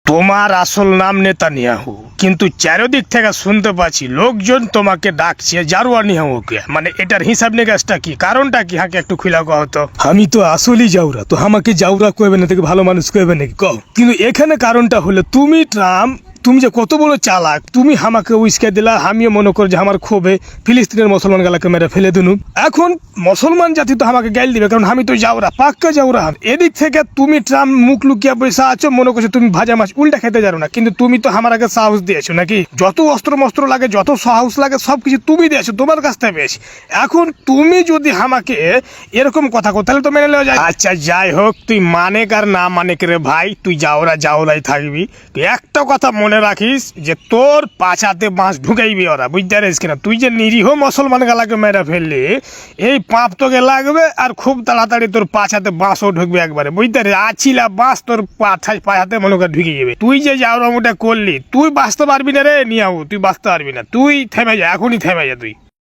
তোমার আসল নাম নেতানিয়াহু, কিন্তু চারিদিক থেকে শুনতে পাচ্ছি লোকজন তোমাকে ডাকছে জারুয়ানিয়াহুকে। মানে এটার হিসাব নিকাশটা কি, কারণটা কি? হাকে একটু খুলে কও তো। আমি তো আসলেই জাউরা, তো আমাকে জাউরা কইবে না থেকে ভালো মানুষ কইবে নাকি কও? কিন্তু এখানে কারণটা হলো তুমি ট্রাম্প, তুমি যে কত বড় চালাক, তুমি আমাকে উস্কে দিলা। আমিও মনে করি যে আমার ক্ষোভে ফিলিস্তিনের মুসলমান গালাকে মেরে ফেলে দিনু। এখন মুসলমান জাতি তো আমাকে গাইল দিবে, কারণ আমি তো যাওরা, পাক্কা যাওরা। এদিক থেকে তুমি ট্রাম্প মুখ লুকিয়া পয়সা আছো, মনে করছো তুমি ভাজা মাছ উল্টা খেতে জানো না, কিন্তু তুমি তো আমার আগে সাহস দিয়েছো নাকি? যত অস্ত্র মস্ত্র লাগে, যত সাহস লাগে, সবকিছু তুমি দিয়েছো, তোমার কাছ থেকে বেশ। এখন তুমি যদি আমাকে এরকম কথা কো, তাহলে তো মেনে নেওয়া যায়। আচ্ছা যাই হোক, তুই মানে কার না মানে রে ভাই, তুই যাওরাই থাকবি। তুই একটা কথা মনে রাখিস যে তোর পাছাতে বাঁশ ঢুকাইবি ওরা, বুঝতে পারিস কিনা? তুই যে নিরীহ মুসলমান গালাকে মেরে ফেললি, এই পাপ তোকে লাগবে, আর খুব তাড়াতাড়ি তোর পাছাতে বাঁশও ঢুকবে একবারে, বুঝতে পারিস? আছিলা বাঁশ তোর পাছাতে মনে করে ঢুকে যাবে। তুই যে যাওরা মোটা করলি, তুই বাঁচতে পারবি না রে নিয়াও, তুই বাঁচতে পারবি না। তুই থেমে যা, এখনই থেমে যা তুই।